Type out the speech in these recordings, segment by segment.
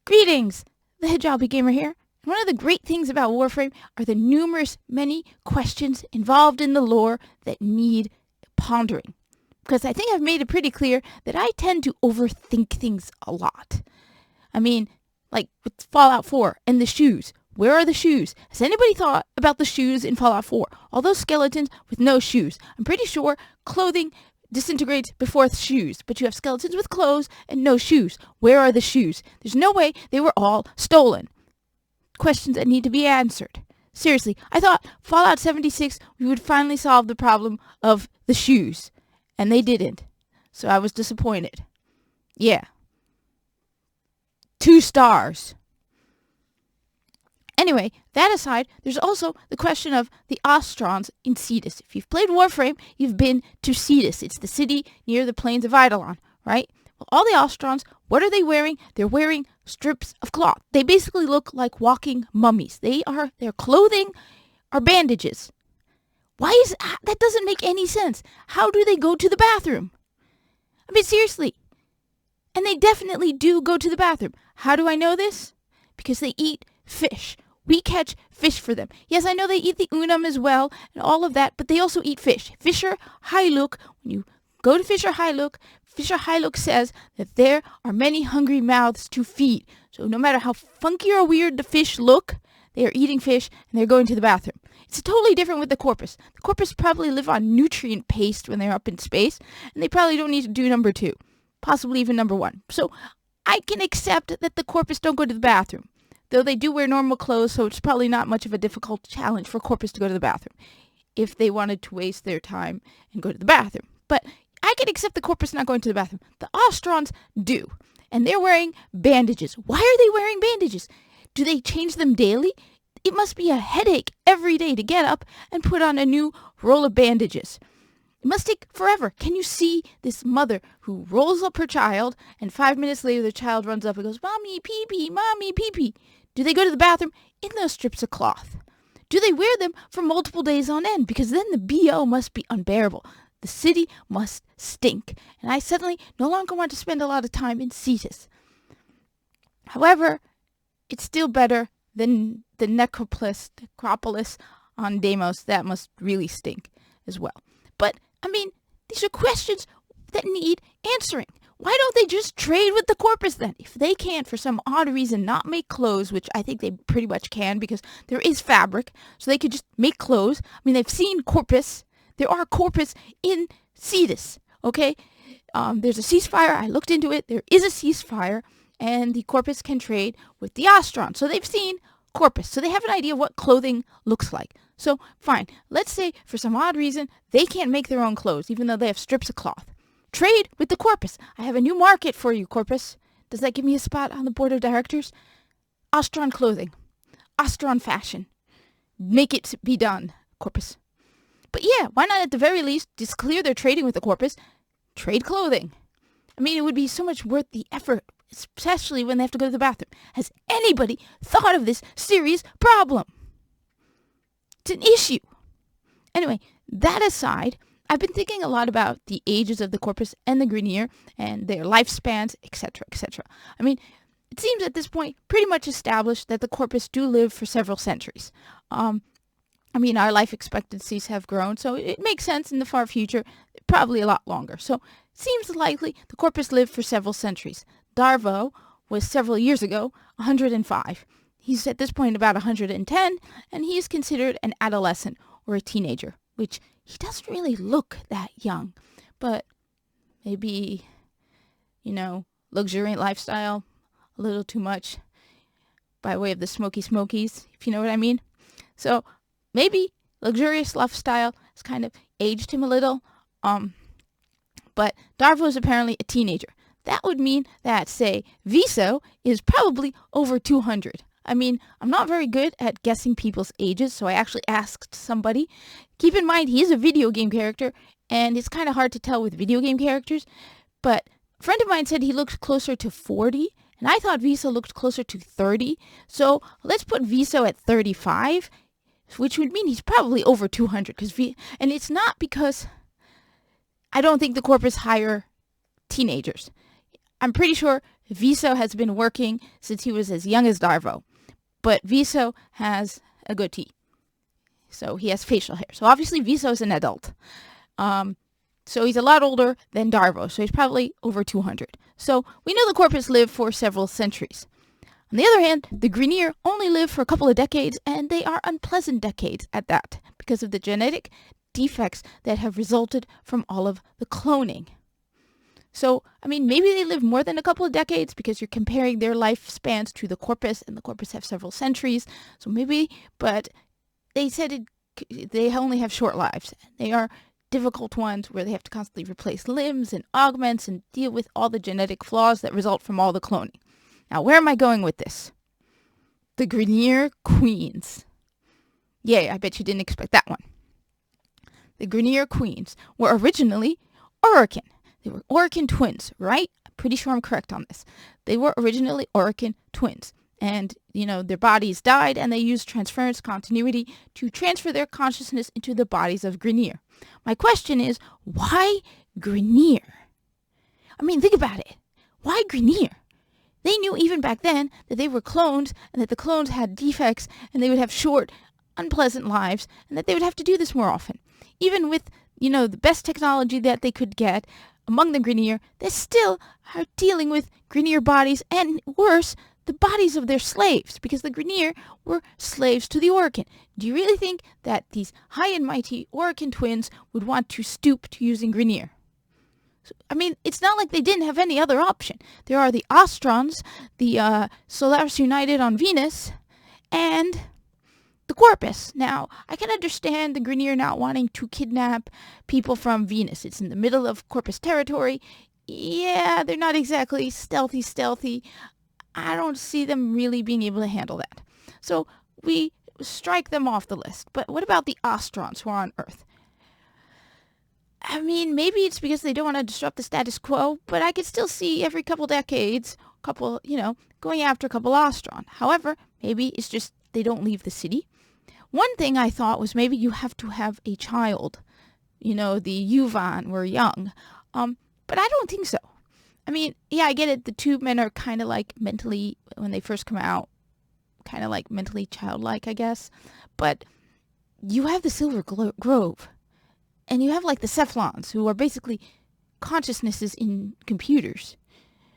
Greetings! The Hedgehog Gamer here. One of the great things about Warframe are the many questions involved in the lore that need pondering. Because I think I've made it pretty clear that I tend to overthink things a lot. I mean, like with Fallout 4 and the shoes. Where are the shoes? Has anybody thought about the shoes in Fallout 4? All those skeletons with no shoes. I'm pretty sure clothing disintegrates before shoes, but you have skeletons with clothes and no shoes. Where are the shoes? There's no way they were all stolen. Questions that need to be answered. Seriously, I thought Fallout 76 we would finally solve the problem of the shoes, and they didn't. So I was disappointed. Yeah. 2 stars. Anyway, that aside, there's also the question of the Ostrons in Cetus. If you've played Warframe, you've been to Cetus. It's the city near the plains of Eidolon, right? Well, all the Ostrons, what are they wearing? They're wearing strips of cloth. They basically look like walking mummies. Their clothing are bandages. That doesn't make any sense. How do they go to the bathroom? I mean, seriously. And they definitely do go to the bathroom. How do I know this? Because they eat fish. We catch fish for them. Yes, I know they eat the unum as well and all of that, but they also eat fish. Fisher Hyluk, when you go to Fisher Hyluk says that there are many hungry mouths to feed. So no matter how funky or weird the fish look, they are eating fish and they're going to the bathroom. It's totally different with the Corpus. The Corpus probably live on nutrient paste when they're up in space, and they probably don't need to do number 2, possibly even number 1. So I can accept that the Corpus don't go to the bathroom. Though they do wear normal clothes, so it's probably not much of a difficult challenge for Corpus to go to the bathroom if they wanted to waste their time and go to the bathroom. But I can accept the Corpus not going to the bathroom. The Ostrons do, and they're wearing bandages. Why are they wearing bandages? Do they change them daily? It must be a headache every day to get up and put on a new roll of bandages. It must take forever. Can you see this mother who rolls up her child, and 5 minutes later the child runs up and goes, "Mommy, pee-pee, Mommy, pee-pee." Do they go to the bathroom in those strips of cloth? Do they wear them for multiple days on end? Because then the BO must be unbearable. The city must stink. And I suddenly no longer want to spend a lot of time in Cetus. However, it's still better than the necropolis on Deimos. That must really stink as well. But, I mean, these are questions that need answering. Why don't they just trade with the Corpus then? If they can't, for some odd reason, not make clothes, which I think they pretty much can because there is fabric, so they could just make clothes. I mean, they've seen Corpus. There are Corpus in Cetus, okay? There's a ceasefire. I looked into it. There is a ceasefire, and the Corpus can trade with the Ostron. So they've seen Corpus, so they have an idea of what clothing looks like. So, fine. Let's say, for some odd reason, they can't make their own clothes, even though they have strips of cloth. Trade with the Corpus. I have a new market for you, Corpus. Does that give me a spot on the board of directors? Ostron clothing. Ostron fashion. Make it be done, Corpus. But yeah, why not at the very least just clear their trading with the Corpus? Trade clothing. I mean, it would be so much worth the effort, especially when they have to go to the bathroom. Has anybody thought of this serious problem? It's an issue. Anyway, that aside, I've been thinking a lot about the ages of the Corpus and the Grineer and their lifespans, etc., etc. I mean, it seems at this point pretty much established that the Corpus do live for several centuries. I mean, our life expectancies have grown, so it makes sense in the far future, probably a lot longer. So it seems likely the Corpus lived for several centuries. Darvo was several years ago 105. He's at this point about 110, and he is considered an adolescent or a teenager, which he doesn't really look that young. But maybe, luxuriant lifestyle, a little too much by way of the smokies, if you know what I mean. So maybe luxurious lifestyle has kind of aged him a little. But Darvo is apparently a teenager. That would mean that, say, Viso is probably over 200. I mean, I'm not very good at guessing people's ages, so I actually asked somebody. Keep in mind, he is a video game character, and it's kind of hard to tell with video game characters. But a friend of mine said he looked closer to 40, and I thought Viso looked closer to 30. So let's put Viso at 35, which would mean he's probably over 200. And it's not because I don't think the Corpus hire teenagers. I'm pretty sure Viso has been working since he was as young as Darvo. But Viso has a goatee. So he has facial hair. So obviously Viso is an adult. So he's a lot older than Darvo. So he's probably over 200. So we know the Corpus lived for several centuries. On the other hand, the Grineer only live for a couple of decades, and they are unpleasant decades at that because of the genetic defects that have resulted from all of the cloning. So, I mean, maybe they live more than a couple of decades because you're comparing their lifespans to the Corpus, and the Corpus have several centuries. So maybe, but they said they only have short lives. They are difficult ones where they have to constantly replace limbs and augments and deal with all the genetic flaws that result from all the cloning. Now, where am I going with this? The Grineer Queens. Yay, I bet you didn't expect that one. The Grineer Queens were originally Orokin. They were Orokin twins, right? I'm pretty sure I'm correct on this. They were originally Orokin twins. And, their bodies died, and they used transference continuity to transfer their consciousness into the bodies of Grineer. My question is, why Grineer? I mean, think about it. Why Grineer? They knew even back then that they were clones and that the clones had defects and they would have short, unpleasant lives and that they would have to do this more often. Even with, the best technology that they could get among the Grineer, they still are dealing with Grineer bodies and, worse, the bodies of their slaves, because the Grineer were slaves to the Orokin. Do you really think that these high and mighty Orokin twins would want to stoop to using Grineer? I mean, it's not like they didn't have any other option. There are the Ostrons, the Solaris United on Venus, and the Corpus. Now, I can understand the Grineer not wanting to kidnap people from Venus. It's in the middle of Corpus territory. Yeah, they're not exactly stealthy. I don't see them really being able to handle that. So we strike them off the list. But what about the Ostrons who are on Earth? I mean, maybe it's because they don't want to disrupt the status quo, but I could still see every couple decades, going after a couple Ostron. However, maybe it's just they don't leave the city. One thing I thought was maybe you have to have a child. The Yuvan were young. But I don't think so. I mean, yeah, I get it. The tube men are kind of like mentally, when they first come out, kind of like mentally childlike, I guess. But you have the Silver Grove. And you have like the Cephalons, who are basically consciousnesses in computers.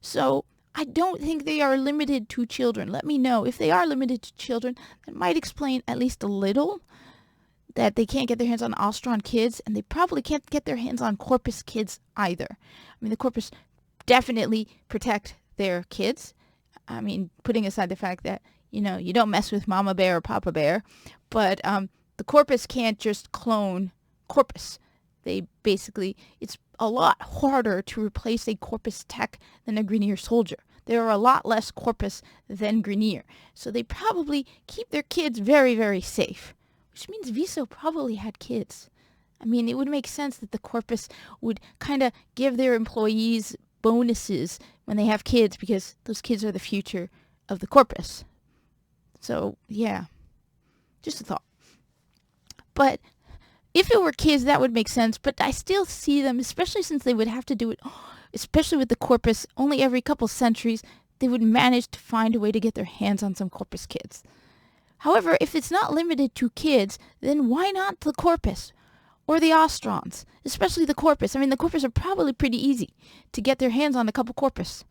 So I don't think they are limited to children. Let me know. If they are limited to children, that might explain at least a little that they can't get their hands on Ostron kids, and they probably can't get their hands on Corpus kids either. I mean, the Corpus definitely protect their kids. I mean, putting aside the fact that, you don't mess with Mama Bear or Papa Bear, but the Corpus can't just clone Corpus. It's a lot harder to replace a Corpus tech than a Grineer soldier. There are a lot less Corpus than Grineer. So they probably keep their kids very, very safe. Which means Viso probably had kids. I mean, it would make sense that the Corpus would kind of give their employees bonuses when they have kids, because those kids are the future of the Corpus. So, yeah. Just a thought. But if it were kids, that would make sense, but I still see them, especially since they would have to do it, especially with the Corpus, only every couple centuries, they would manage to find a way to get their hands on some Corpus kids. However, if it's not limited to kids, then why not the Corpus? Or the Ostrons, especially the Corpus. I mean, the Corpus are probably pretty easy to get their hands on a couple Corpus.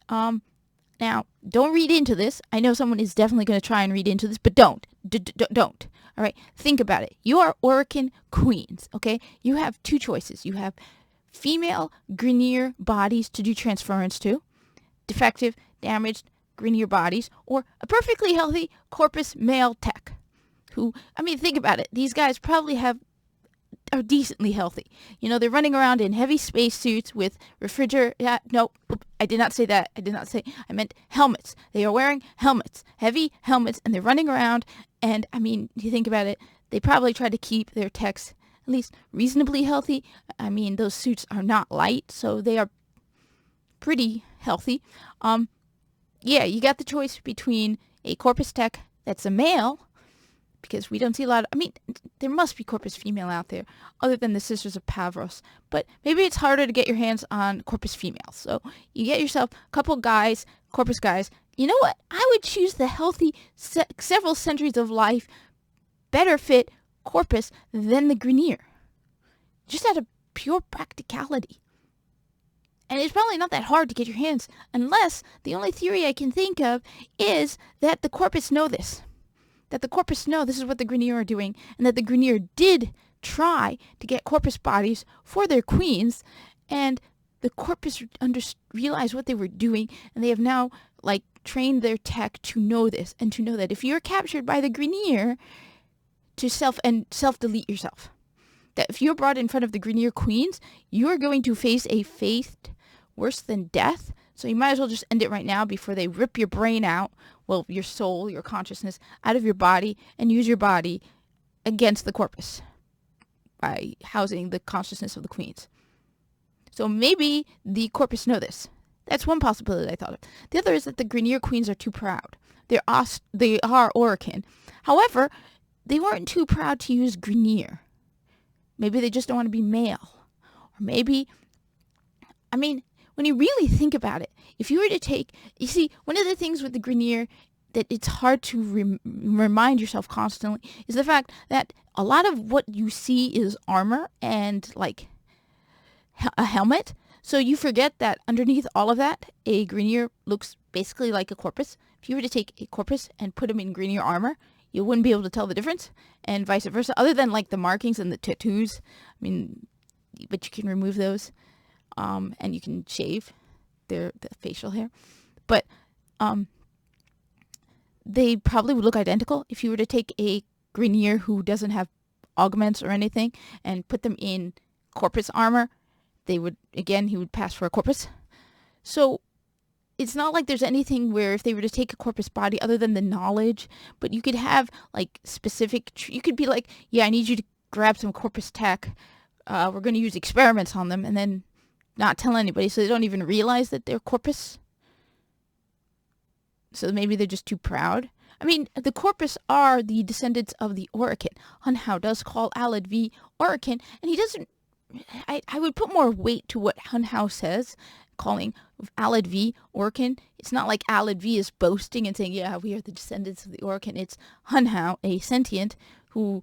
Now, don't read into this. I know someone is definitely going to try and read into this, but don't. Don't. All right, think about it. You are Orokin queens, okay? You have two choices. You have female Grineer bodies to do transference to, defective, damaged Grineer bodies, or a perfectly healthy Corpus male tech. Think about it. These guys probably are decently healthy. They're running around in heavy spacesuits with I did not say that. I meant helmets. They are wearing helmets, heavy helmets, and they're running around. And, you think about it, they probably try to keep their techs at least reasonably healthy. Those suits are not light, so they are pretty healthy. You got the choice between a Corpus tech that's a male, because we don't see a lot of, I mean, there must be Corpus female out there other than the Sisters of Pavros, but maybe it's harder to get your hands on Corpus female. So you get yourself a couple guys, Corpus guys. You know what? I would choose the healthy several centuries of life better fit Corpus than the Grineer. Just out of pure practicality. And it's probably not that hard to get your hands, unless the only theory I can think of is that the Corpus know this. That the Corpus know this is what the Grineer are doing, and that the Grineer did try to get Corpus bodies for their queens, and the Corpus realized what they were doing, and they have now, like, trained their tech to know this, and to know that if you're captured by the Grineer, to self-delete yourself. That if you're brought in front of the Grineer queens, you're going to face a fate worse than death. So you might as well just end it right now before they rip your brain out, well, your soul, your consciousness, out of your body, and use your body against the Corpus by housing the consciousness of the queens. So maybe the Corpus know this. That's one possibility I thought of. The other is that the Grineer queens are too proud. They are Orokin. However, they weren't too proud to use Grineer. Maybe they just don't want to be male. Or maybe, I mean, when you really think about it, if you were to take, you see, one of the things with the Grineer that it's hard to remind yourself constantly is the fact that a lot of what you see is armor and, like, a helmet. So you forget that underneath all of that, a Grineer looks basically like a Corpus. If you were to take a Corpus and put him in Grineer armor, you wouldn't be able to tell the difference, and vice versa, other than, like, the markings and the tattoos. I mean, but you can remove those, and you can shave the facial hair. But they probably would look identical. If you were to take a Grineer who doesn't have augments or anything and put them in Corpus armor, he would pass for a Corpus. So it's not like there's anything where if they were to take a Corpus body other than the knowledge, but you could have, like, specific, you could be like, yeah, I need you to grab some Corpus tech. We're going to use experiments on them, and then not tell anybody so they don't even realize that they're Corpus. So maybe they're just too proud. I mean, the Corpus are the descendants of the Orokin. Hunhao does call Alad V Orokin, and he doesn't, I would put more weight to what Hunhao says, calling Alad V Orokin. It's not like Alad V is boasting and saying, yeah, we are the descendants of the Orokin. It's Hunhao, a sentient who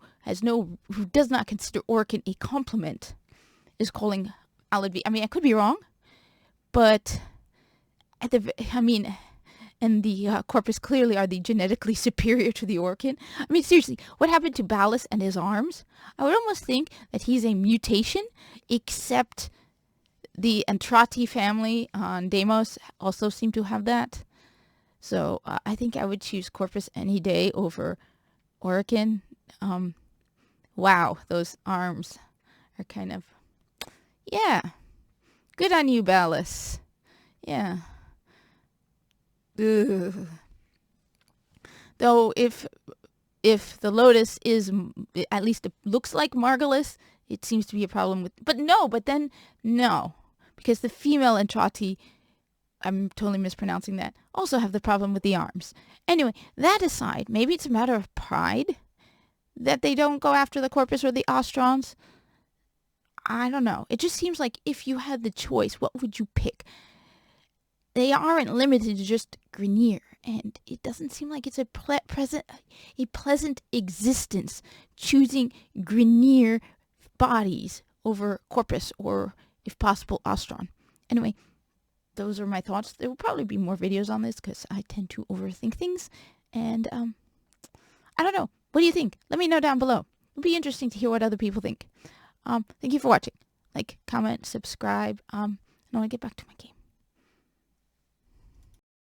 does not consider Orokin a compliment, is calling Alad V. I mean, I could be wrong, but and the Corpus clearly are the genetically superior to the Orokin. I mean, seriously, what happened to Ballas and his arms? I would almost think that he's a mutation, except the Entrati family on Deimos also seem to have that. So I think I would choose Corpus any day over Orokin. Wow, those arms are kind of, yeah. Good on you, Ballas. Yeah. Ugh. Though if the Lotus is, at least it looks like Margulis, it seems to be a problem with, but then no, because the female Entrati, I'm totally mispronouncing that, also have the problem with the arms. Anyway, that aside, maybe it's a matter of pride that they don't go after the Corpus or the Ostrons. I don't know. It just seems like if you had the choice, what would you pick? They aren't limited to just Grineer, and it doesn't seem like it's a pleasant existence choosing Grineer bodies over Corpus or, if possible, Ostron. Anyway, those are my thoughts. There will probably be more videos on this because I tend to overthink things, and I don't know. What do you think? Let me know down below. It'll be interesting to hear what other people think. Thank you for watching. Like, comment, subscribe, and I want to get back to my game.